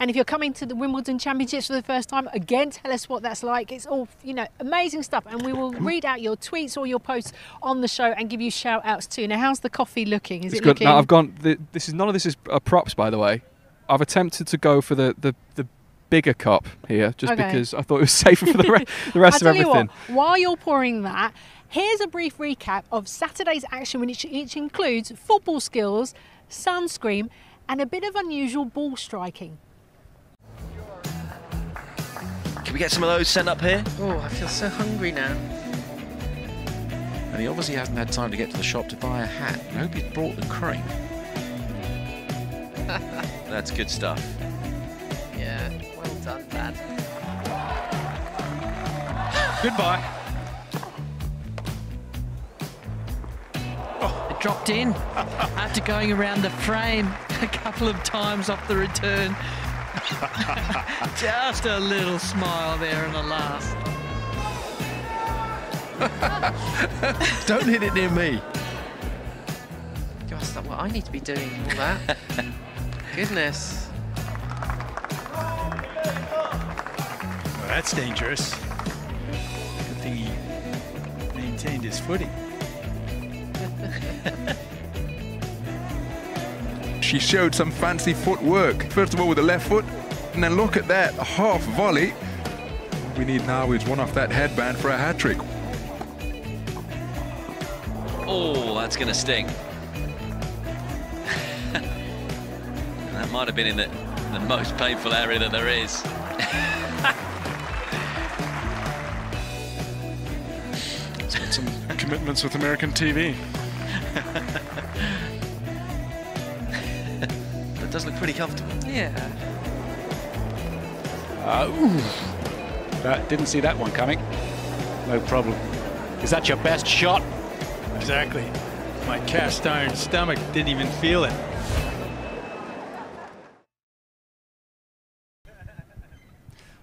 And if you're coming to the Wimbledon Championships for the first time, again, tell us what that's like. It's all, you know, amazing stuff. And we will read out your tweets or your posts on the show and give you shout outs too. Now, how's the coffee looking? Is it good. looking? Now, I've gone, none of this is props, by the way. I've attempted to go for the bigger cup here, just because I thought it was safer for the rest of everything. What, while you're pouring that, here's a brief recap of Saturday's action, which includes football skills, sunscreen, and a bit of unusual ball striking. Can we get some of those sent up here? Oh, I feel so hungry now. And he obviously hasn't had time to get to the shop to buy a hat. I hope he's brought the cream. That's good stuff. Yeah, well done, Dad. Goodbye. It dropped in after going around the frame a couple of times off the return. Just a little smile there and a laugh. Don't hit it near me. Gosh, that's what I need to be doing, all that. Goodness. Well, that's dangerous. Good thing he maintained his footing. She showed some fancy footwork. First of all with the left foot, and then look at that, a half volley. What we need now is one off that headband for a hat-trick. Oh, that's going to sting. That might have been in the most painful area that there is. He's got some commitments with American TV. That does look pretty comfortable. Yeah. Didn't see that one coming. No problem. Is that your best shot? Exactly. My cast iron stomach didn't even feel it.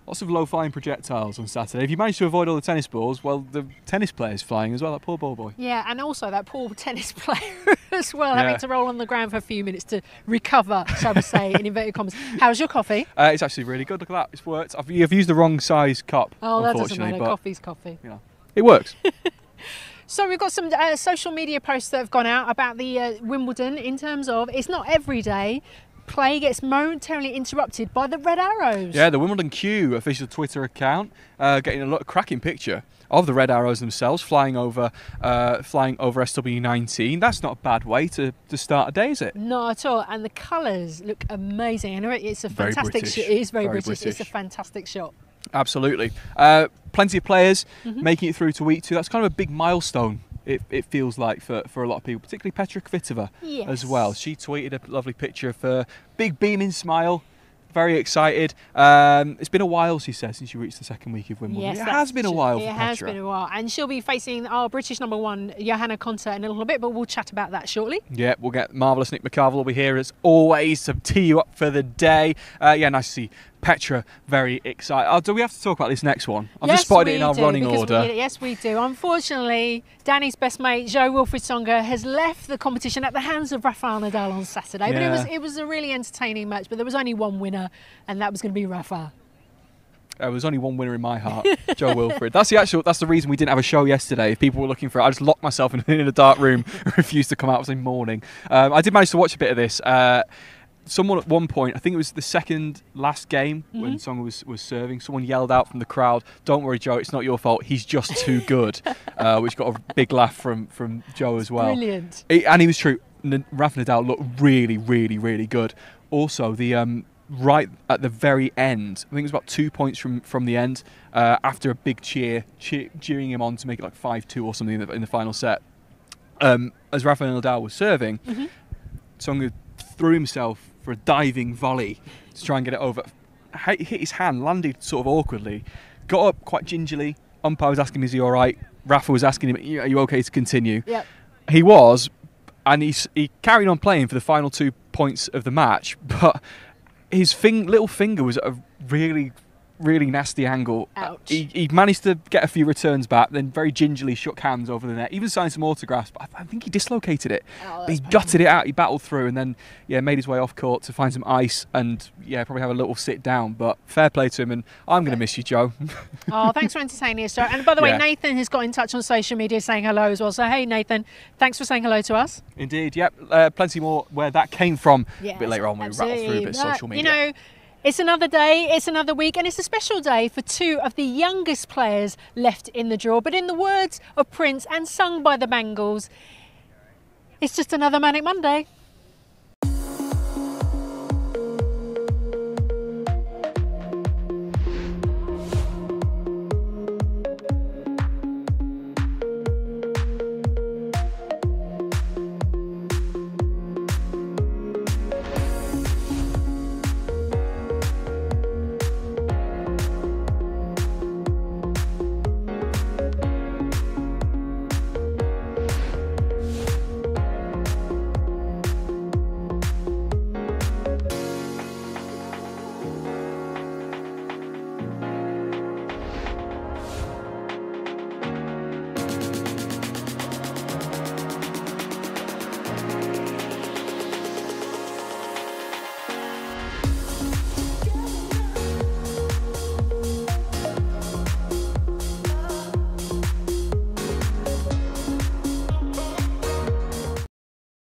Lots of low-flying projectiles on Saturday. If you managed to avoid all the tennis balls, well, the tennis player's flying as well, that poor ball boy. Yeah, and also that poor tennis player as well, having to roll on the ground for a few minutes to recover, shall we say, in inverted commas. How's your coffee? It's actually really good. Look at that. It's worked. I've used the wrong size cup, Oh, that doesn't unfortunately, matter. but Coffee's coffee. you know, it works. So we've got some social media posts that have gone out about the Wimbledon in terms of it's not every day play gets momentarily interrupted by the red arrows. Yeah, the Wimbledon Q official Twitter account getting a cracking picture of the red arrows themselves flying over SW19. That's not a bad way to start a day, is it? Not at all. And the colours look amazing. I know it's a Very fantastic British. shot. It is very Very British. It's a British. fantastic shot. Absolutely. Plenty of players making it through to week 2. That's kind of a big milestone. It feels like for a lot of people, particularly Petra Kvitova as well. She tweeted a lovely picture of her, big beaming smile, very excited. It's been a while, she says, since she reached the second week of Wimbledon. Yes, it has been a while for It Petra. has been a while. And she'll be facing our British number 1, Johanna Konta, in a little bit, but we'll chat about that shortly. Yeah, we'll get marvellous Nick McCarville will be here as always to tee you up for the day. Yeah, nice to see Petra very excited. Do we have to talk about this next one? I've just spotted it in our running order. Yes, we do. Unfortunately, Danny's best mate, Jo Wilfried Tsonga, has left the competition at the hands of Rafael Nadal on Saturday. Yeah. But it was a really entertaining match, but there was only one winner, and that was going to be Rafa. There was only one winner in my heart, Jo Wilfried. That's the reason we didn't have a show yesterday. If people were looking for it, I just locked myself in a dark room and refused to come out. It was in morning. I did manage to watch a bit of this. Someone at one point, I think it was the second last game when Tsonga was serving, someone yelled out from the crowd, "Don't worry, Joe, it's not your fault. He's just too good," which got a big laugh from Joe as well. Brilliant. And he was true. Rafa Nadal looked really, really, really good. Also, the right at the very end, I think it was about 2 points from the end, after a big cheering him on to make it like 5-2 or something in the final set. As Rafael Nadal was serving, Tsonga threw himself for a diving volley to try and get it over. Hit his hand, landed sort of awkwardly, got up quite gingerly. Umpire was asking him, is he all right? Rafa was asking him, are you okay to continue? Yep. He was, and he carried on playing for the final 2 points of the match, but his little finger was at a really really nasty angle. Ouch. He managed to get a few returns back, then very gingerly shook hands over the net, even signed some autographs, but I think he dislocated it. Oh, But he that's gutted it out, he battled through, and then made his way off court to find some ice and probably have a little sit down. But fair play to him, and I'm going to miss you, Joe. Oh, thanks for entertaining us, Joe. And by the way, Yeah. Nathan has got in touch on social media saying hello as well. So, hey, Nathan, thanks for saying hello to us. Indeed, yep. Plenty more where that came from a Yes, bit later on when we rattle through a bit of social media. You know, it's another day, it's another week, and it's a special day for two of the youngest players left in the draw. But in the words of Prince and sung by the Bangles, it's just another Manic Monday.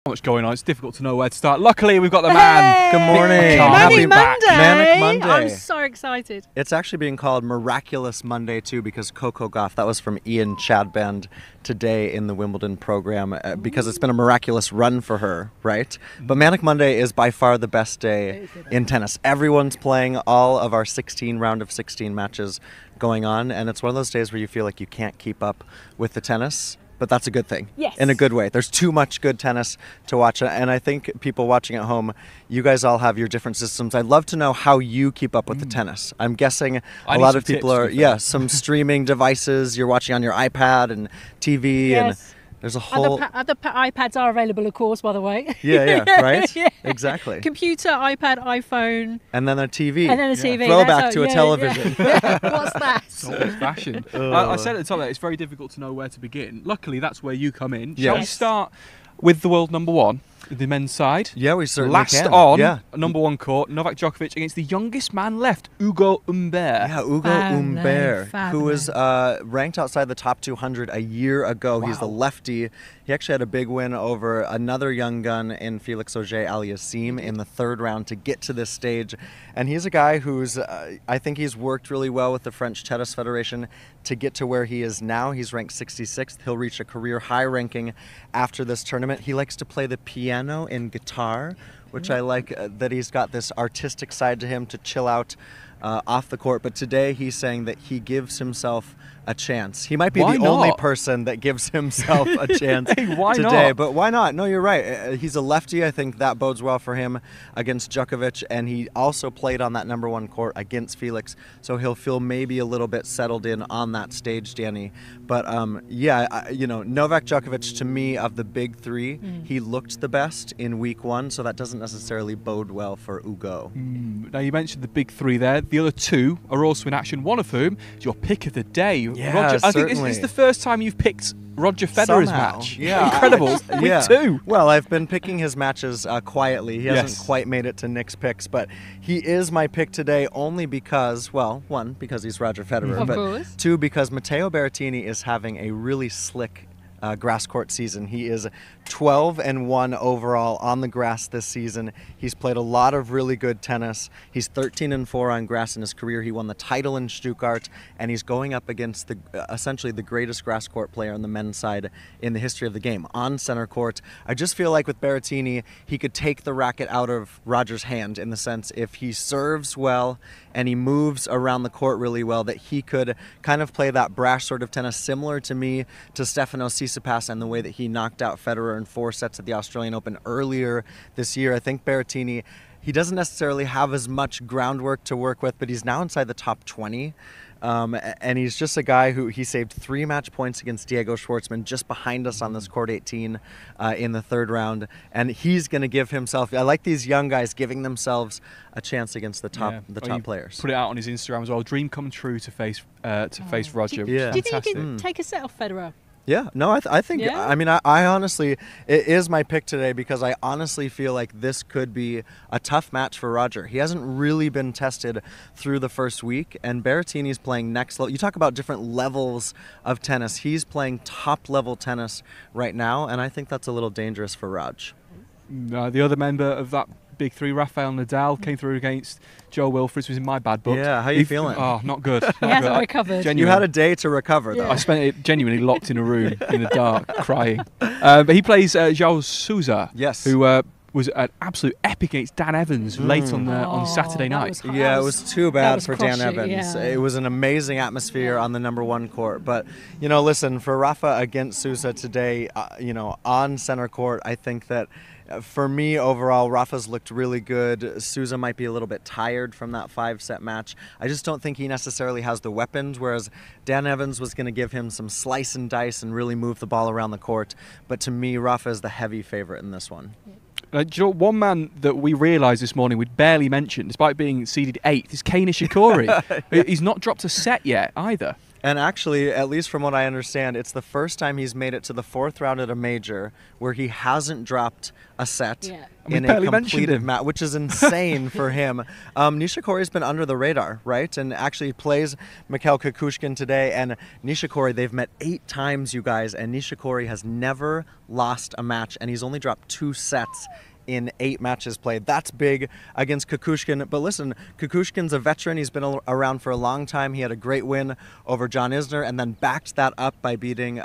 Much going on, it's difficult to know where to start. Luckily, we've got the man. Good morning. Hey, Happy Manic back. Monday. Manic Monday. I'm so excited. It's actually being called Miraculous Monday too because Coco Gauff, that was from Ian Chadband today in the Wimbledon program because it's been a miraculous run for her, right? But Manic Monday is by far the best day in tennis. Everyone's playing all of our round of 16 matches going on, and it's one of those days where you feel like you can't keep up with the tennis. But that's a good thing. Yes. In a good way. There's too much good tennis to watch. And I think people watching at home, you guys all have your different systems. I'd love to know how you keep up with the tennis. I'm guessing a lot of people are, some streaming devices. You're watching on your iPad and TV. Yes. And there's a whole... Other iPads are available, of course, by the way. Yeah, right? Yeah. Exactly. Computer, iPad, iPhone. And then a TV. And then a TV. Throwback to a television. Yeah. What's that? Old fashioned. I said at the top that it's very difficult to know where to begin. Luckily, that's where you come in. Shall we Yes. start with the world number one, the men's side? Yeah, we certainly Last can. on, number one court, Novak Djokovic against the youngest man left, Hugo Humbert. Yeah, Hugo Humbert, who was ranked outside the top 200 a year ago. Wow. He's the lefty. He actually had a big win over another young gun in Felix Auger-Aliassime in the third round to get to this stage. And he's a guy who's, I think he's worked really well with the French Tennis Federation to get to where he is now. He's ranked 66th. He'll reach a career high ranking after this tournament. He likes to play the piano and guitar, which I like that he's got this artistic side to him to chill out off the court. But today he's saying that he gives himself a chance. He might be the only person that gives himself a chance today. But why not? No, you're right. He's a lefty. I think that bodes well for him against Djokovic, and he also played on that number one court against Felix, so he'll feel maybe a little bit settled in on that stage, Danny. But Novak Djokovic, to me, of the big three, he looked the best in week one, so that doesn't necessarily bode well for Hugo. Now, you mentioned the big three there. The other two are also in action, one of whom is your pick of the day. Yeah, Roger, I think certainly. this is the first time you've picked Roger Federer's match. Yeah. Incredible. Week two. Well, I've been picking his matches quietly. He hasn't quite made it to Nick's picks, but he is my pick today only because, well, one, because he's Roger Federer, Of but course. two, because Matteo Berrettini is having a really slick grass court season. He is 12-1 overall on the grass this season. He's played a lot of really good tennis. He's 13-4 on grass in his career. He won the title in Stuttgart, and he's going up against essentially the greatest grass court player on the men's side in the history of the game on center court. I just feel like with Berrettini, he could take the racket out of Roger's hand in the sense if he serves well and he moves around the court really well, that he could kind of play that brash sort of tennis similar to me to Stefanos Tsitsipas and the way that he knocked out Federer in 4 sets at the Australian Open earlier this year. I think Berrettini, he doesn't necessarily have as much groundwork to work with, but he's now inside the top 20. And he's just a guy who he saved 3 match points against Diego Schwartzman just behind us on this court 18 in the 3rd round. And he's going to give himself, I like these young guys giving themselves a chance against the top players. Put it out on his Instagram as well. Dream come true to face Roger. Do you think he can take a set off Federer? Yeah, no, I think, I mean, I honestly, it is my pick today because I honestly feel like this could be a tough match for Roger. He hasn't really been tested through the first week, and Berrettini's playing next level. You talk about different levels of tennis. He's playing top level tennis right now, and I think that's a little dangerous for Raj. The other member of that big 3, Rafael Nadal, came through against Joe Wilfrids, was in my bad book. Yeah, how you feeling? Oh, not good. He hasn't recovered. You had a day to recover, though. I spent it genuinely locked in a room in the dark, crying. But he plays João Sousa, who was an absolute epic against Dan Evans late on Saturday night. Yeah, it was too bad for Dan Evans. Yeah. It was an amazing atmosphere on the #1 court. But, you know, listen, for Rafa against Sousa today, you know, on center court, I think that for me, overall, Rafa's looked really good. Sousa might be a little bit tired from that 5-set match. I just don't think he necessarily has the weapons, whereas Dan Evans was going to give him some slice and dice and really move the ball around the court. But to me, Rafa is the heavy favorite in this one. One man that we realised this morning we'd barely mentioned, despite being seeded 8th, is Kei Nishikori. He's not dropped a set yet either. And actually, at least from what I understand, it's the first time he's made it to the 4th round at a major where he hasn't dropped a set in a completed match, which is insane for him. Nishikori's been under the radar, right? And actually plays Mikhail Kukushkin today. And Nishikori, they've met 8 times, you guys, and Nishikori has never lost a match, and he's only dropped 2 sets in 8 matches played. That's big against Kukushkin. But listen, Kukushkin's a veteran. He's been around for a long time. He had a great win over John Isner and then backed that up by beating,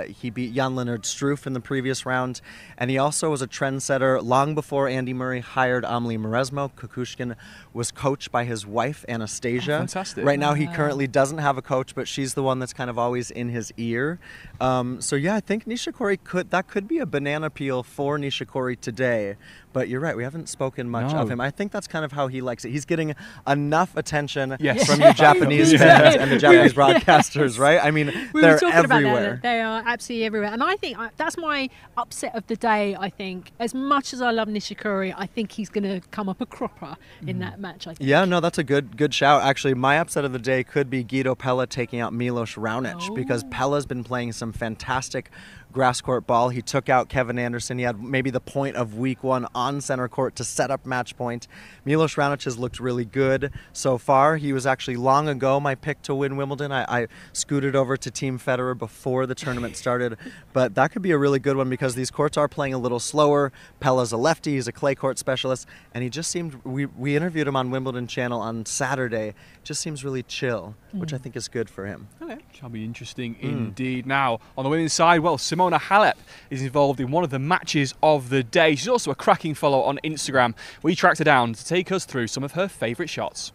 he beat Jan-Lennard Struff in the previous round. And he also was a trendsetter long before Andy Murray hired Amelie Mauresmo. Kukushkin was coached by his wife, Anastasia. Oh, fantastic. Right now he currently doesn't have a coach, but she's the one that's kind of always in his ear. So yeah, I think Nishikori could be a banana peel for Nishikori today. But you're right, we haven't spoken much of him. I think that's kind of how he likes it. He's getting enough attention from you Japanese fans and the Japanese broadcasters, right? I mean, they're everywhere. They are absolutely everywhere. And I think that's my upset of the day, I think. As much as I love Nishikori, I think he's going to come up a cropper in that match, I think. Yeah, no, that's a good shout. Actually, my upset of the day could be Guido Pella taking out Milos Raonic because Pella's been playing some fantastic grass court ball. He took out Kevin Anderson. He had maybe the point of week 1 on center court to set up match point. Milos Raonic has looked really good so far. He was actually long ago my pick to win Wimbledon. I scooted over to Team Federer before the tournament started, but that could be a really good one because these courts are playing a little slower. Pella's a lefty, he's a clay court specialist, and he just seemed, we interviewed him on Wimbledon Channel on Saturday, just seems really chill, which I think is good for him. Okay. Shall be interesting indeed. Now, on the women's side, well, Simona Halep is involved in one of the matches of the day. She's also a cracking follow on Instagram. We tracked her down to take us through some of her favourite shots.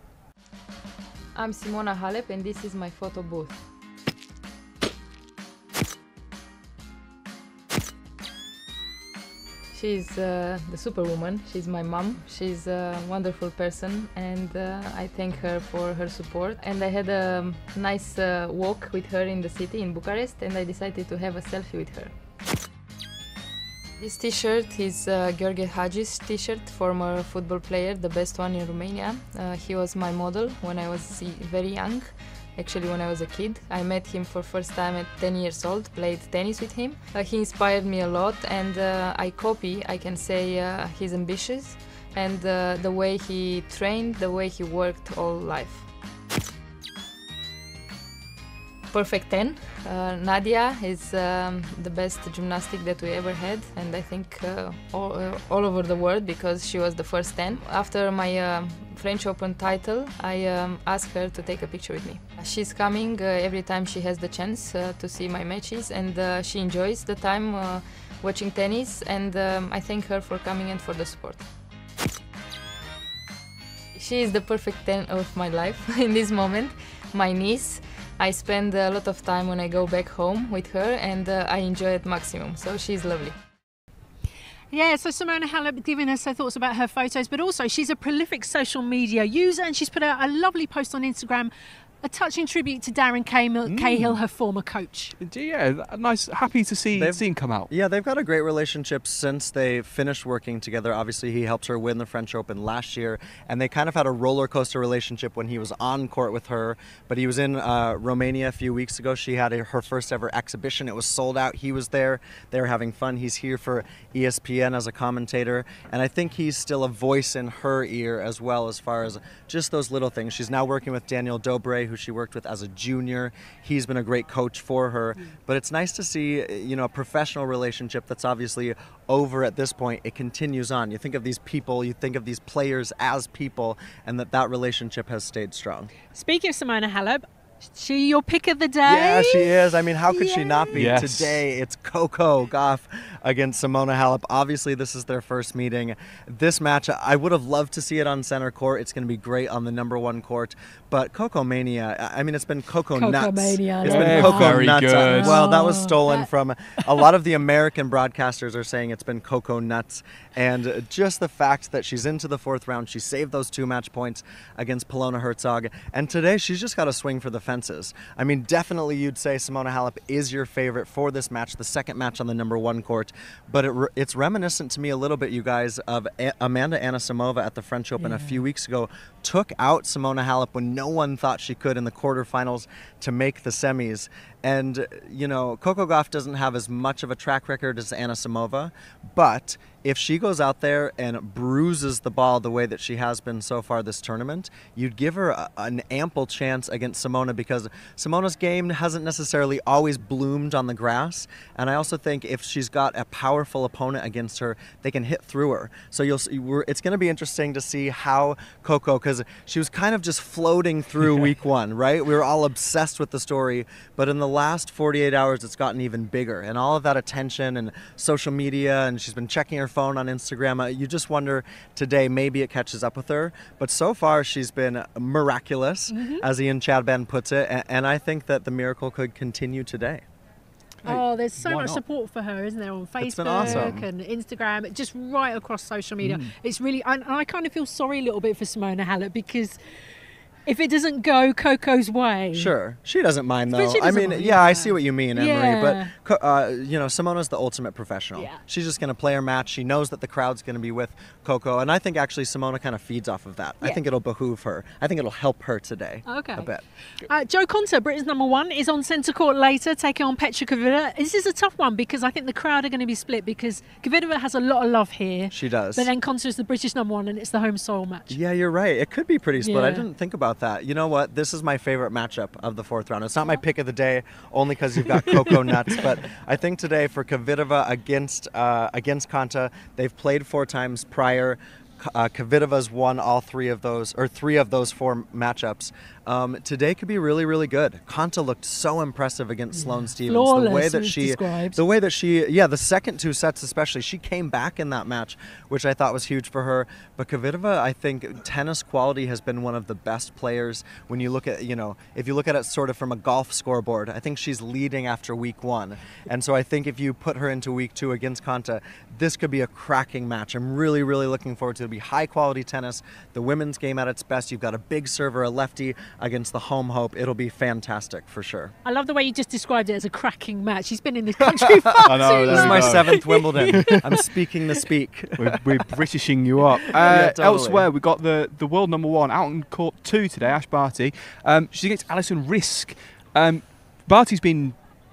I'm Simona Halep and this is my photo booth. She's the superwoman, she's my mom, she's a wonderful person and I thank her for her support. And I had a nice walk with her in the city, in Bucharest, and I decided to have a selfie with her. This t-shirt is Gheorghe Hagi's t-shirt, former football player, the best one in Romania. He was my model when I was very young. Actually, when I was a kid, I met him for first time at 10 years old, played tennis with him. He inspired me a lot and I can say he's ambitious and the way he trained, the way he worked all life. Perfect 10. Nadia is the best gymnastic that we ever had and I think all over the world because she was the first 10. After my French Open title, I asked her to take a picture with me. She's coming every time she has the chance to see my matches and she enjoys the time watching tennis and I thank her for coming and for the support. She is the perfect 10 of my life in this moment. My niece. I spend a lot of time when I go back home with her and I enjoy it maximum, so she's lovely. Yeah, so Simona Halep giving us her thoughts about her photos, but also she's a prolific social media user, and she's put out a lovely post on Instagram, a touching tribute to Darren Cahill, her former coach. Yeah, nice. Happy to see him come out. Yeah, they've got a great relationship since they finished working together. Obviously, he helped her win the French Open last year, and they kind of had a roller coaster relationship when he was on court with her. But he was in Romania a few weeks ago. She had her first ever exhibition. It was sold out. He was there. They were having fun. He's here for ESPN as a commentator, and I think he's still a voice in her ear as well, as far as just those little things. She's now working with Daniel Dobre, who she worked with as a junior. He's been a great coach for her. But it's nice to see, a professional relationship that's obviously over at this point. It continues on. You think of these people, you think of these players as people, and that relationship has stayed strong. Speaking of Simona Halep, she your pick of the day? Yeah, she is. I mean, how could she not be? Yes. Today, it's Coco Gauff against Simona Halep. Obviously, this is their first meeting. This match, I would have loved to see it on center court. It's going to be great on the #1 court. But Coco Mania, I mean, it's been Coco Nuts. Mania. It's been Coco very Nuts. good. Well, that was stolen from a lot of the American broadcasters are saying it's been Coco Nuts. And just the fact that she's into the 4th round, she saved those 2 match points against Polona Hercog. And today, she's just got to swing for the fences. I mean, definitely you'd say Simona Halep is your favorite for this match, the second match on the #1 court. But it's reminiscent to me a little bit, you guys, of Amanda Anisimova at the French Open a few weeks ago. Took out Simona Halep when no one thought she could in the quarterfinals to make the semis. And, Coco Gauff doesn't have as much of a track record as Anisimova, but if she goes out there and bruises the ball the way that she has been so far this tournament, you'd give her an ample chance against Simona, because Simona's game hasn't necessarily always bloomed on the grass. And I also think if she's got a powerful opponent against her, they can hit through her. So it's going to be interesting to see how Coco, because she was kind of just floating through week 1, right? We were all obsessed with the story, but in the last 48 hours, it's gotten even bigger. And all of that attention and social media, and she's been checking her phone on Instagram. You just wonder today, maybe it catches up with her. But so far, she's been miraculous, as Ian Chadband puts it. And I think that the miracle could continue today. Oh, there's so much support for her, isn't there, on Facebook and Instagram, just right across social media. It's really, and I kind of feel sorry a little bit for Simona Halep, because if it doesn't go Coco's way. Sure. She doesn't mind, though. I see what you mean, Anne-Marie. But, Simona's the ultimate professional. Yeah. She's just going to play her match. She knows that the crowd's going to be with Coco. And I think, actually, Simona kind of feeds off of that. Yeah. I think it'll behoove her. I think it'll help her today. Okay. A bit. Jo Konta, Britain's #1, is on centre court later, taking on Petra Kvitova. This is a tough one, because I think the crowd are going to be split, because Kvitova has a lot of love here. She does. But then Konta is the British #1, and it's the home soil match. Yeah, you're right. It could be pretty split. I didn't think about that. You know what? This is my favorite matchup of the 4th round. It's not my pick of the day, only because you've got Coco Nuts. But I think today for Kvitova against Konta, they've played 4 times prior. Kvitova's won all 3 of those 4 matchups. Today could be really, really good. Konta looked so impressive against Sloane Stephens. Flawless, the way that she, the second 2 sets especially, she came back in that match, which I thought was huge for her. But Kvitova, I think tennis quality has been one of the best players. When you look at, if you look at it sort of from a golf scoreboard, I think she's leading after week 1. And so I think if you put her into week 2 against Konta, this could be a cracking match. I'm really, really looking forward to it. It'll be high quality tennis, the women's game at its best. You've got a big server, a lefty against the home hope. It'll be fantastic for sure. I love the way you just described it as a cracking match. He's been in this country for too long. This is my 7th Wimbledon. I'm speaking the speak. We're Britishing you up. Totally. Elsewhere, we got the world #1 out on court 2 today, Ash Barty. She's against Alison Risk. Barty's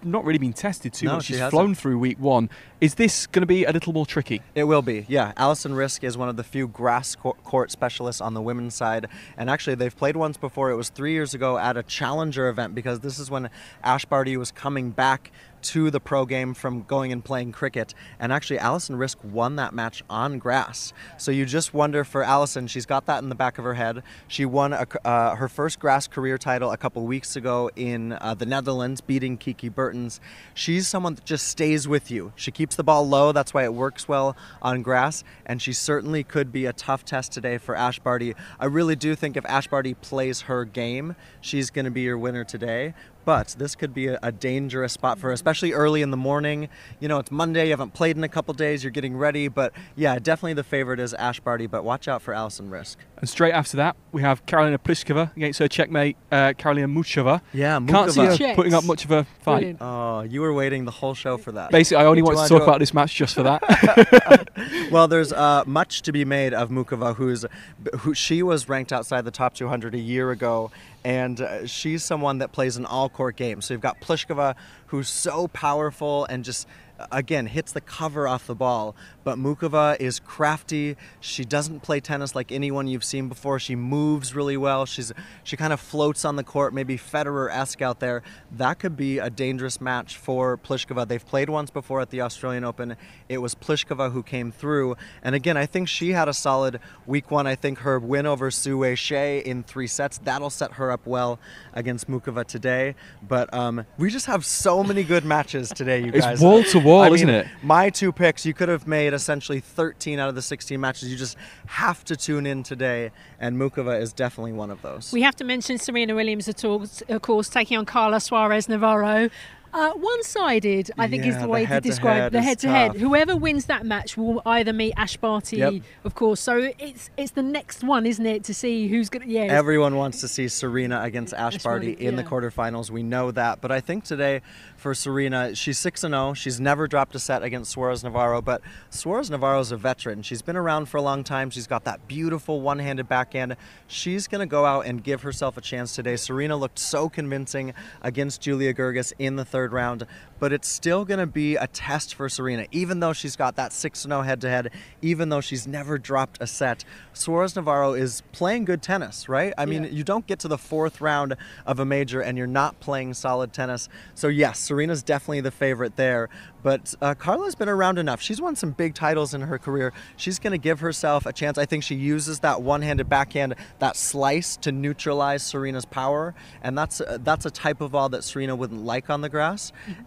not really been tested too much. She's flown through week 1. Is this going to be a little more tricky? It will be, yeah. Alison Risk is one of the few grass court specialists on the women's side. And actually, they've played once before. It was 3 years ago at a challenger event, because this is when Ash Barty was coming back to the pro game from going and playing cricket. And actually, Alison Risk won that match on grass. So you just wonder for Alison, she's got that in the back of her head. She won her first grass career title a couple weeks ago in the Netherlands, beating Kiki Bertens. She's someone that just stays with you. She keeps the ball low. That's why it works well on grass. And she certainly could be a tough test today for Ash Barty. I really do think if Ash Barty plays her game, she's going to be your winner today. But this could be a dangerous spot for her, especially early in the morning. You know, it's Monday, you haven't played in a couple days, you're getting ready. But yeah, definitely the favorite is Ash Barty, but watch out for Alison Risk. And straight after that, we have Karolina Pliskova against her checkmate, Karolina Muchova. Yeah, Can't see her Checks. putting up much of a fight. Brilliant. Oh, you were waiting the whole show for that. Basically, I only want to talk about this match just for that. Well, there's much to be made of Mukova, who she was ranked outside the top 200 a year ago, and she's someone that plays an all-court game. So you've got Pliskova, who's so powerful and just, again, hits the cover off the ball. But Mukova is crafty. She doesn't play tennis like anyone you've seen before. She moves really well. She kind of floats on the court, maybe Federer-esque out there. That could be a dangerous match for Pliskova. They've played once before at the Australian Open. It was Pliskova who came through. And again, I think she had a solid week one. I think her win over Su Wei-Shea in 3 sets, that'll set her up well against Mukova today. But we just have so many good matches today, you guys. It's wall to wall, isn't it? My 2 picks, you could have made essentially 13 out of the 16 matches. You just have to tune in today, and Mukova is definitely one of those. We have to mention Serena Williams, of course, taking on Carla Suarez Navarro. One-sided, I think, is the way to describe the head-to-head. Whoever wins that match will either meet Ash Barty, of course. So it's the next one, isn't it, to see who's going to... Yeah, everyone wants to see Serena against Ash Barty in the quarterfinals. We know that. But I think today for Serena, she's 6-0. She's never dropped a set against Suarez Navarro. But Suarez Navarro's a veteran. She's been around for a long time. She's got that beautiful one-handed backhand. She's going to go out and give herself a chance today. Serena looked so convincing against Julia Gerges in the third round, but it's still going to be a test for Serena, even though she's got that 6-0 head-to-head, even though she's never dropped a set. Suarez Navarro is playing good tennis, right? I mean, you don't get to the 4th round of a major and you're not playing solid tennis. So yes, Serena's definitely the favorite there, but Carla's been around enough. She's won some big titles in her career. She's going to give herself a chance. I think she uses that one-handed backhand, that slice, to neutralize Serena's power, and that's a type of ball that Serena wouldn't like on the grass.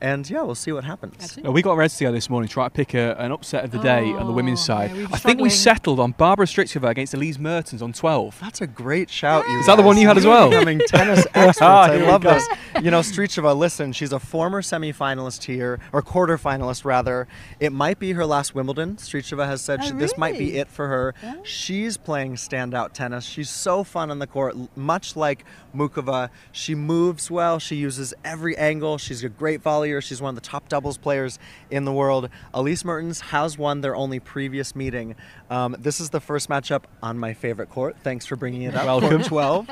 And yeah, we'll see what happens. We got ready together this morning, try to pick an upset of the day on the women's side. Yeah, I think we settled on Barbara Strickova against Elise Mertens on 12. That's a great shout. Is that the one you had as well? Becoming tennis experts. I love this. You know, Strickova, listen, she's a former semi-finalist here, or quarter-finalist rather. It might be her last Wimbledon. Strickova has said this might be it for her. Oh. She's playing standout tennis. She's so fun on the court, much like Mukova. She moves well. She uses every angle. She's a great volleyer. She's one of the top doubles players in the world. Elise Mertens has won their only previous meeting. This is the first matchup on my favorite court. Thanks for bringing it up. Welcome. Court 12.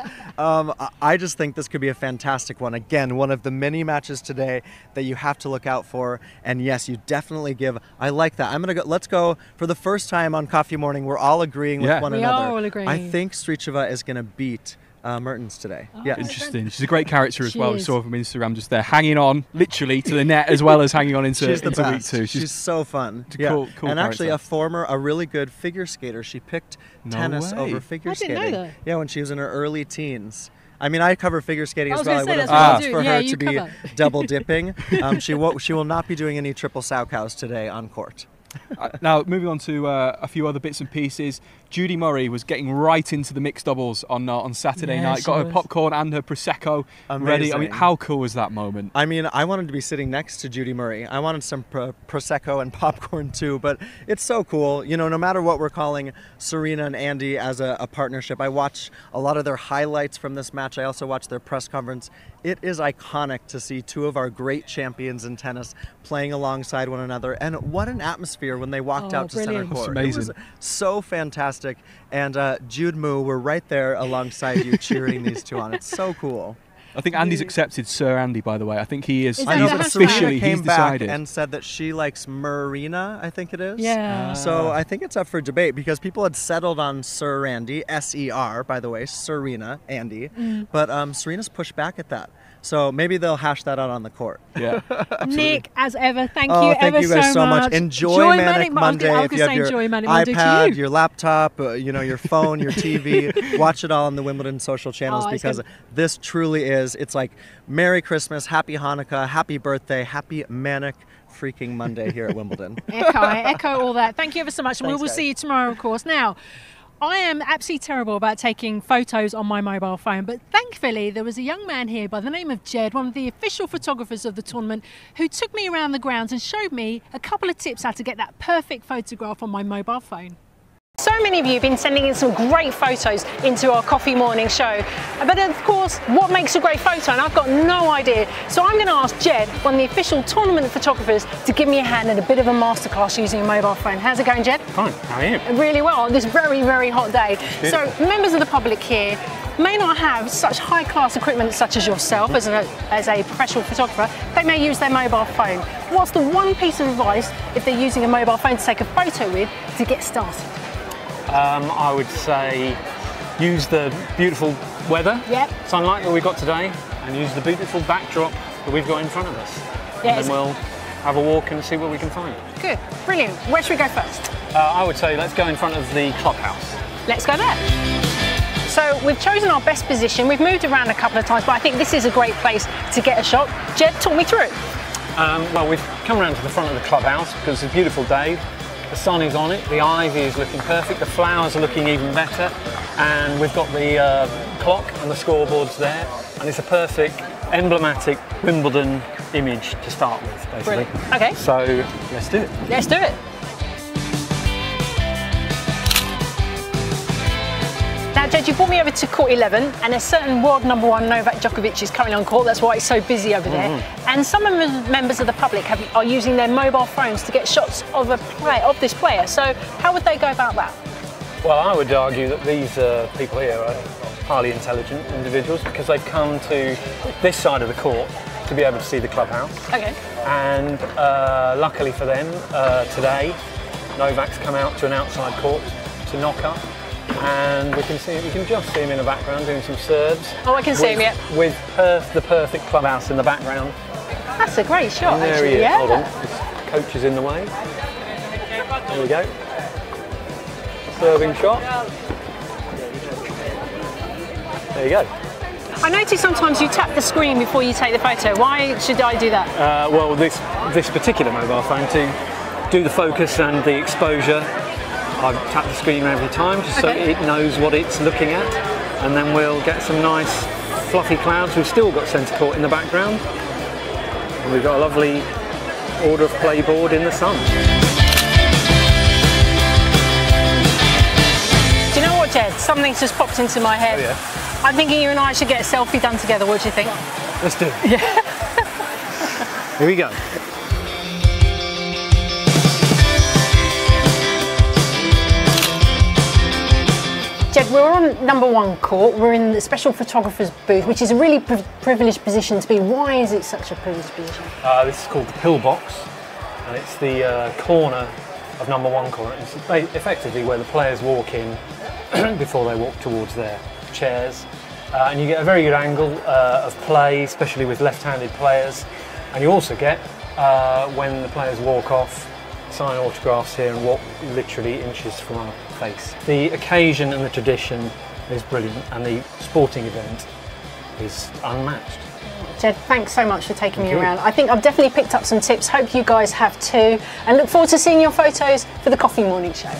I just think this could be a fantastic one. Again, one of the many matches today that you have to look out for. And yes, you definitely give. I like that. I'm gonna go. Let's go for the first time on Coffee Morning. We're all agreeing with one another. We are all agreeing. I think Strickova is gonna beat Mertens today. Yeah, interesting. She's a great character as well. We saw her from Instagram just there, hanging on literally to the net as well as hanging on into week 2. She's so fun. Cool and actually a really good figure skater. She picked tennis over figure skating. Know that. Yeah, when she was in her early teens. I mean, I cover figure skating as well. I would have loved for her to be double dipping. She will not be doing any triple sow cows today on court. Now, moving on to a few other bits and pieces. Judy Murray was getting right into the mixed doubles on Saturday night. Got her popcorn and her Prosecco ready. I mean, how cool was that moment? I mean, I wanted to be sitting next to Judy Murray. I wanted some Prosecco and popcorn too, but it's so cool. You know, no matter what we're calling Serena and Andy as a partnership, I watch a lot of their highlights from this match. I also watch their press conference. It is iconic to see 2 of our great champions in tennis playing alongside one another. And what an atmosphere when they walked out to center court. Amazing. It was so fantastic. And Jude Moo, we're right there alongside you cheering these 2 on. It's so cool. I think Andy's accepted Sir Andy, by the way. I think he is. I know that officially came he's back decided and said that she likes Marina, I think it is. Yeah. So I think it's up for debate because people had settled on Sir Andy, S-E-R, by the way, Serena, Andy. But Serena's pushed back at that. So maybe they'll hash that out on the court. Yeah. Nick, as ever, thank you thank you guys so much. Enjoy Manic Monday. If you have your iPad, your laptop, your phone, your TV, watch it all on the Wimbledon social channels because this truly is. It's like Merry Christmas, Happy Hanukkah, Happy Birthday, Happy Manic freaking Monday here at Wimbledon. I echo all that. Thank you ever so much, and we will see you tomorrow, of course. Now, I am absolutely terrible about taking photos on my mobile phone, but thankfully there was a young man here by the name of Jed, one of the official photographers of the tournament, who took me around the grounds and showed me a couple of tips how to get that perfect photograph on my mobile phone. So many of you have been sending in some great photos into our coffee morning show. But of course, what makes a great photo? And I've got no idea. So I'm going to ask Jed, one of the official tournament photographers, to give me a hand in a bit of a masterclass using a mobile phone. How's it going, Jed? Fine, how are you? Really well on this very, very hot day. So members of the public here may not have such high-class equipment such as yourself as a professional photographer. They may use their mobile phone. What's the one piece of advice if they're using a mobile phone to take a photo with to get started? I would say use the beautiful weather, sunlight that we've got today, and use the beautiful backdrop that we've got in front of us. And then we'll have a walk and see what we can find. Good, brilliant. Where should we go first? I would say let's go in front of the clubhouse. Let's go there. So we've chosen our best position. We've moved around a couple of times, but I think this is a great place to get a shot. Jed, talk me through it. Well, we've come around to the front of the clubhouse because it's a beautiful day. The sun is on it, the ivy is looking perfect, the flowers are looking even better, and we've got the clock and the scoreboards there, and it's a perfect, emblematic Wimbledon image to start with, basically. Brilliant. Okay. So, let's do it. Let's do it. Now, Jed, you brought me over to court 11, and a certain world number 1 Novak Djokovic is currently on court. That's why it's so busy over there. And some members of the public are using their mobile phones to get shots of this player. So, how would they go about that? Well, I would argue that these people here are highly intelligent individuals because they've come to this side of the court to be able to see the clubhouse. Okay. And luckily for them, today, Novak's come out to an outside court to knock up. And we can just see him in the background doing some serves. Oh, I can see him, yeah. With the perfect clubhouse in the background. That's a great shot, and there actually. he is. Yeah. Hold on, his coach is in the way. There we go. Serving shot. There you go. I notice sometimes you tap the screen before you take the photo. Why should I do that? Well, this particular mobile phone, to do the focus and the exposure, I tap the screen every time just so it knows what it's looking at, and then we'll get some nice fluffy clouds. We've still got centre court in the background, and we've got a lovely order of play board in the sun. Do you know what, Jed? Something's just popped into my head. Oh, yeah. I'm thinking you and I should get a selfie done together. What do you think? Let's do it. Yeah. Here we go. Jed, we're on number 1 court. We're in the special photographer's booth, which is a really privileged position to be. Why is it such a privileged position? This is called the pillbox, and it's the corner of number 1 corner. It's effectively where the players walk in before they walk towards their chairs. And you get a very good angle of play, especially with left-handed players. And you also get, when the players walk off, sign autographs here and walk literally inches from our face. The occasion and the tradition is brilliant, and the sporting event is unmatched. Jed, thanks so much for taking me around. I think I've definitely picked up some tips. Hope you guys have too. And look forward to seeing your photos for the Coffee Morning Show.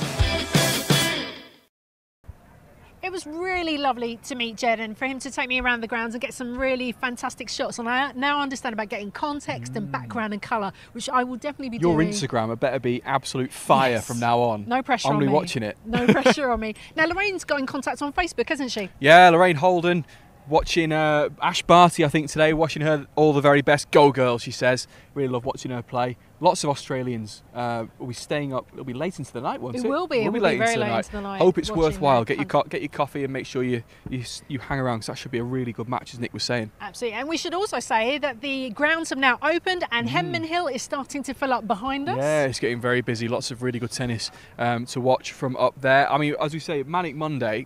It was really lovely to meet Jed and for him to take me around the grounds and get some really fantastic shots. And I now understand about getting context and background and colour, which I will definitely be doing. Your Instagram had better be absolute fire from now on. No pressure on me. I'm only watching it. No pressure on me. Now, Lorraine's got in contact on Facebook, hasn't she? Yeah, Lorraine Holden. Watching Ash Barty, I think, today, watching her all the very best. Go girl, she says. Really love watching her play. Lots of Australians will be staying up. It'll be late into the night, won't it? It will be. It will be very late into the night. Hope it's worthwhile. Get your coffee and make sure you hang around, because that should be a really good match, as Nick was saying. Absolutely. And we should also say that the grounds have now opened and Henman Hill is starting to fill up behind us. Yeah, it's getting very busy. Lots of really good tennis to watch from up there. I mean, as we say, Manic Monday,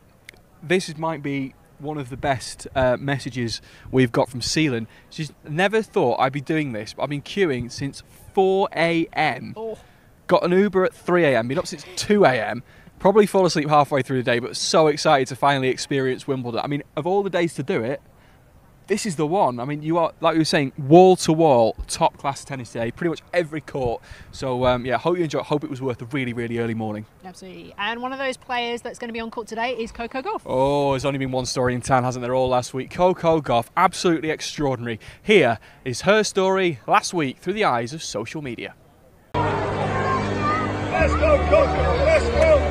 this might be one of the best messages we've got from Seelan. She's never thought I'd be doing this, but I've been queuing since 4 a.m. Got an Uber at 3 a.m. Been up since 2 a.m. Probably fall asleep halfway through the day, but so excited to finally experience Wimbledon. I mean, of all the days to do it, this is the one. I mean, you are, like we were saying, wall to wall, top class tennis day, pretty much every court. So yeah, hope you enjoy it. Hope it was worth a really, really early morning. Absolutely. And one of those players that's going to be on court today is Coco Gauff. Oh, there's only been one story in town, hasn't there, all last week? Coco Gauff, absolutely extraordinary. Here is her story last week through the eyes of social media. Let's go, Coco! Let's go!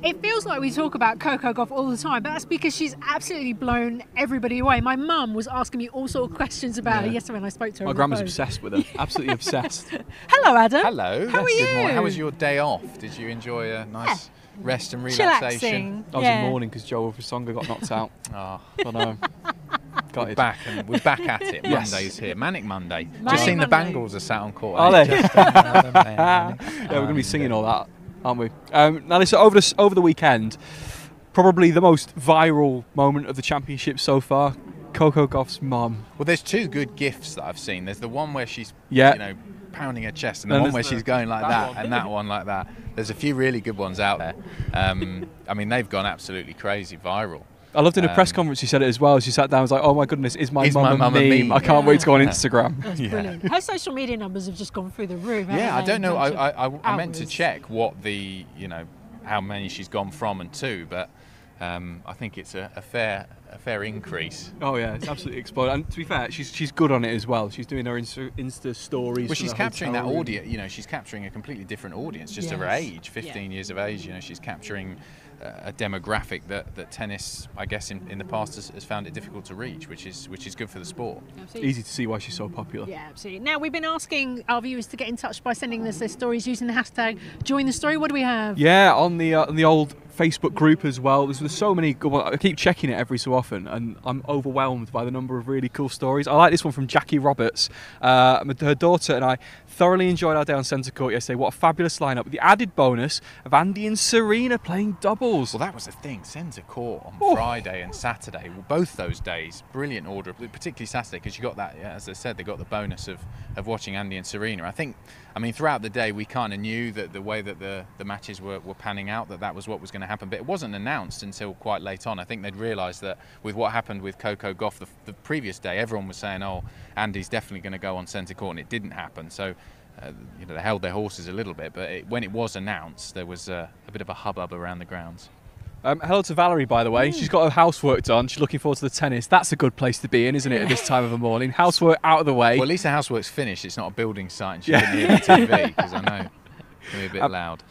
It feels like we talk about Coco Gauff all the time, but that's because she's absolutely blown everybody away. My mum was asking me all sorts of questions about her yesterday when I spoke to her. My grandma's obsessed with her, absolutely obsessed. Hello, Adam. Hello. How are you? How was your day off? Did you enjoy a nice rest and relaxation? Chillaxing. I was in mourning because Joe Songa got knocked out. Oh, I know. we're back at it. Yes. Monday's here. Manic Monday. Manic Just seen Monday. the Bangles are sat on court. Are they? Yeah, we're going to be singing all that, aren't we? Now, listen, over the weekend, probably the most viral moment of the championship so far, Coco Gauff's mum. Well, there's two good gifts that I've seen. There's the one where she's, pounding her chest, and the one where she's going like that, and that one like that. There's a few really good ones out there. I mean, they've gone absolutely crazy, viral. I loved in a press conference she said it as well. She sat down and was like, oh my goodness, is my mum a meme? I can't wait to go on Instagram. That's brilliant. Her social media numbers have just gone through the roof. I don't know. I meant to check what the, how many she's gone from and to, but I think it's a fair increase. Oh yeah, it's absolutely exploded. And to be fair, she's good on it as well. She's doing her Insta stories. Well, she's capturing that audience. She's capturing a completely different audience, just of her age, 15 years of age. She's capturing a demographic that tennis, I guess, in the past has found it difficult to reach, which is good for the sport. Absolutely. Easy to see why she's so popular. Yeah, absolutely. Now, we've been asking our viewers to get in touch by sending us their stories using the hashtag Join the Story. What do we have? Yeah, on the old Facebook group as well. There's so many good ones. I keep checking it every so often, and I'm overwhelmed by the number of really cool stories. I like this one from Jackie Roberts. Her daughter and I thoroughly enjoyed our day on centre court yesterday. What a fabulous lineup, with the added bonus of Andy and Serena playing doubles. Well, that was the thing. Centre court on Friday and Saturday. Well, both those days, brilliant order, particularly Saturday, because you got that, as I said, they got the bonus of watching Andy and Serena. I mean, throughout the day, we kind of knew that the way that the matches were panning out, that was what was going to happen. But it wasn't announced until quite late on. I think they'd realised that with what happened with Coco Gauff the previous day, everyone was saying, oh, Andy's definitely going to go on centre court, and it didn't happen. So, they held their horses a little bit. But when it was announced, there was a bit of a hubbub around the grounds. Hello to Valerie, by the way. She's got her housework done. She's looking forward to the tennis. That's a good place to be in, isn't it, at this time of the morning? Housework out of the way. Well, at least the housework's finished. It's not a building site, and she didn't hear the TV, because I know it's going to be a bit loud.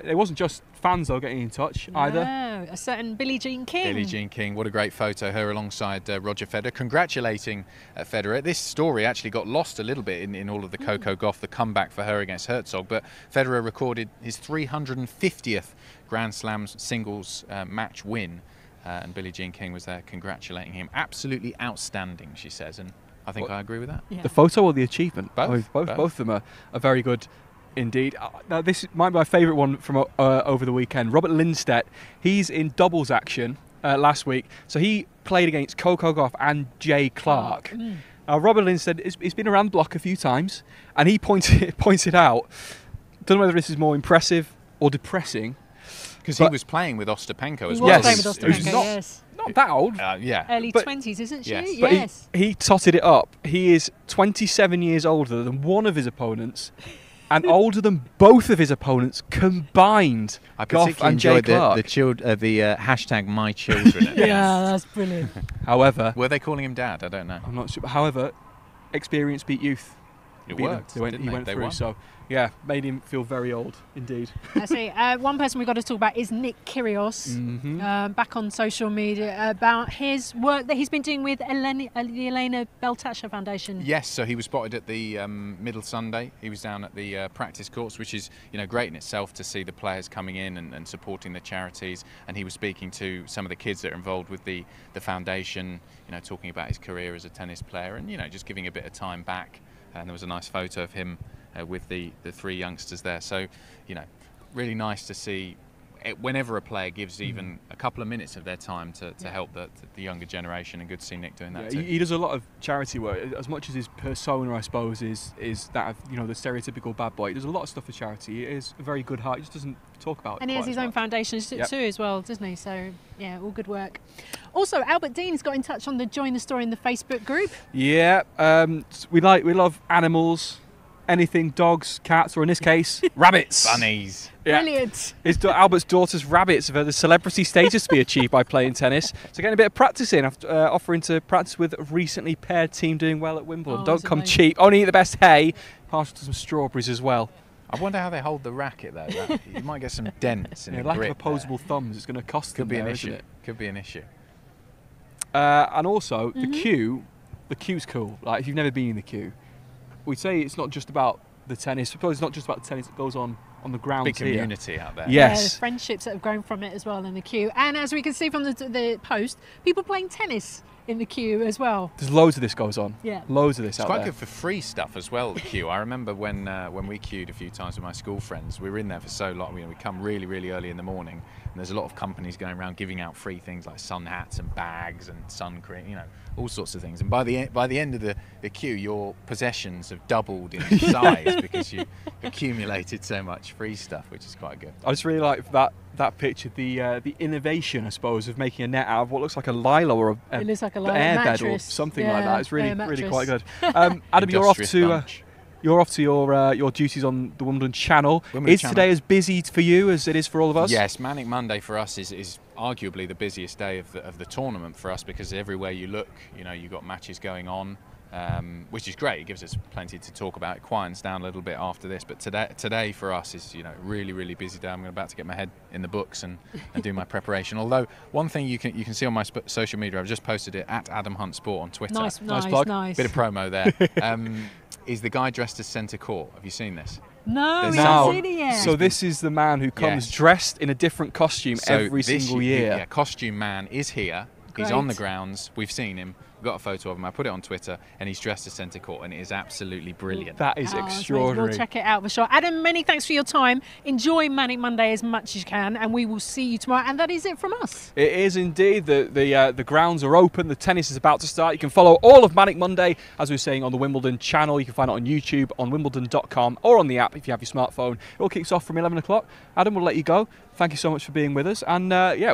It wasn't just fans, though, getting in touch either. No, a certain Billie Jean King. Billie Jean King, what a great photo. Her alongside Roger Federer, congratulating Federer. This story actually got lost a little bit in all of the Coco Gauff, the comeback for her against Herzog, but Federer recorded his 350th Grand Slam singles match win, and Billie Jean King was there congratulating him. Absolutely outstanding, she says, and I think I agree with that. Yeah. The photo or the achievement? Both. Both of them are very good. Indeed. Now this might be my favourite one from over the weekend. Robert Lindstedt, he's in doubles action last week. So he played against Coco Gauff and Jay Clark. Robert Lindstedt, he's been around the block a few times, and he pointed out, don't know whether this is more impressive or depressing, because he was playing with Ostapenko as well. Yes, playing with Ostapenko, yes. Not that old. Yeah. Early 20s, isn't she? Yes. But he totted it up. He is 27 years older than one of his opponents and older than both of his opponents combined. I Goff particularly and Jay enjoyed Clark. the hashtag #MyChildren. Yeah, that's brilliant. However, were they calling him Dad? I don't know. I'm not sure. However, experience beat youth. It worked. He went through. Won. So yeah, made him feel very old indeed. I see. One person we've got to talk about is Nick Kyrgios. Back on social media about his work that he's been doing with the Elena Beltasha Foundation. Yes, so he was spotted at the Middle Sunday. He was down at the practice courts, which is great in itself to see the players coming in and supporting the charities. And he was speaking to some of the kids that are involved with the foundation. Talking about his career as a tennis player and just giving a bit of time back. And there was a nice photo of him with the three youngsters there. So, really nice to see whenever a player gives even a couple of minutes of their time to help the younger generation, and good to see Nick doing that too. He does a lot of charity work. As much as his persona, I suppose, is that of the stereotypical bad boy, he does a lot of stuff for charity. He is a very good heart. He just doesn't talk about it. And he has his own foundation too as well, doesn't he? So, yeah, all good work. Also, Albert Dean's got in touch on the Join the Story in the Facebook group. Yeah, we love animals, anything, dogs, cats, or in this case, rabbits. Bunnies. Yeah. Brilliant. Albert's daughter's rabbits have had the celebrity status to be achieved by playing tennis. So getting a bit of practice in, after offering to practice with a recently paired team doing well at Wimbledon. Don't come cheap. Only eat the best hay. Partial to some strawberries as well. I wonder how they hold the racket though. You might get some dents in the lack grip of opposable thumbs. It's going to cost them. Could be an issue. Could be an issue. And also the queue. The queue's cool. Like if you've never been in the queue, we'd say it's not just about the tennis. I suppose it's not just about the tennis that goes on the grounds. Big community out there. Yes. Yeah, there's friendships that have grown from it as well in the queue. And as we can see from the post, people playing tennis in the queue as well. There's loads of this goes on. Yeah. Loads of this out there. It's quite good for free stuff as well, the queue. I remember when we queued a few times with my school friends, we were in there for so long. We come really, really early in the morning, and there's a lot of companies going around giving out free things like sun hats and bags and sun cream, all sorts of things. And by the end of the queue, your possessions have doubled in size because you accumulated so much free stuff, which is quite good. I just really like that picture, the innovation, I suppose, of making a net out of what looks like a lilo or it looks like a lilo airbed mattress. or something like that. It's really quite good. Adam, you're off to your duties on the Wimbledon channel. Today as busy for you as it is for all of us? Yes, Manic Monday for us is arguably the busiest day of the tournament for us, because everywhere you look, you've got matches going on, which is great. It gives us plenty to talk about. It quietens down a little bit after this, but today for us is really, really busy day. I'm about to get my head in the books and do my preparation. Although one thing you can see on my social media, I've just posted it at Adam Hunt Sport on Twitter. Nice plug. Nice. Bit of promo there. Is the guy dressed as centre court? Have you seen this? No, we haven't seen it yet. So this is the man who comes dressed in a different costume every single year. Yeah, Costume Man is here. Great. He's on the grounds. We've seen him. We've got a photo of him. I put it on Twitter, and he's dressed as centre court, and it is absolutely brilliant. That is extraordinary. We'll check it out for sure. Adam, many thanks for your time. Enjoy Manic Monday as much as you can, and we will see you tomorrow. And that is it from us. It is indeed. The grounds are open. The tennis is about to start. You can follow all of Manic Monday, as we were saying, on the Wimbledon channel. You can find it on YouTube, on wimbledon.com, or on the app if you have your smartphone. It all kicks off from 11 o'clock. Adam, we'll let you go. Thank you so much for being with us. And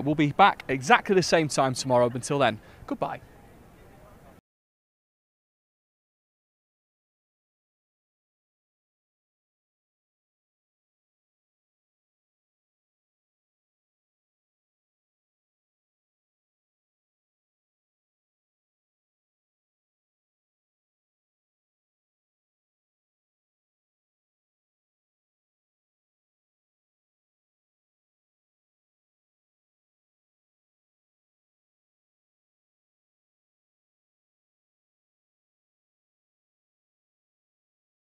we'll be back exactly the same time tomorrow. But until then, goodbye.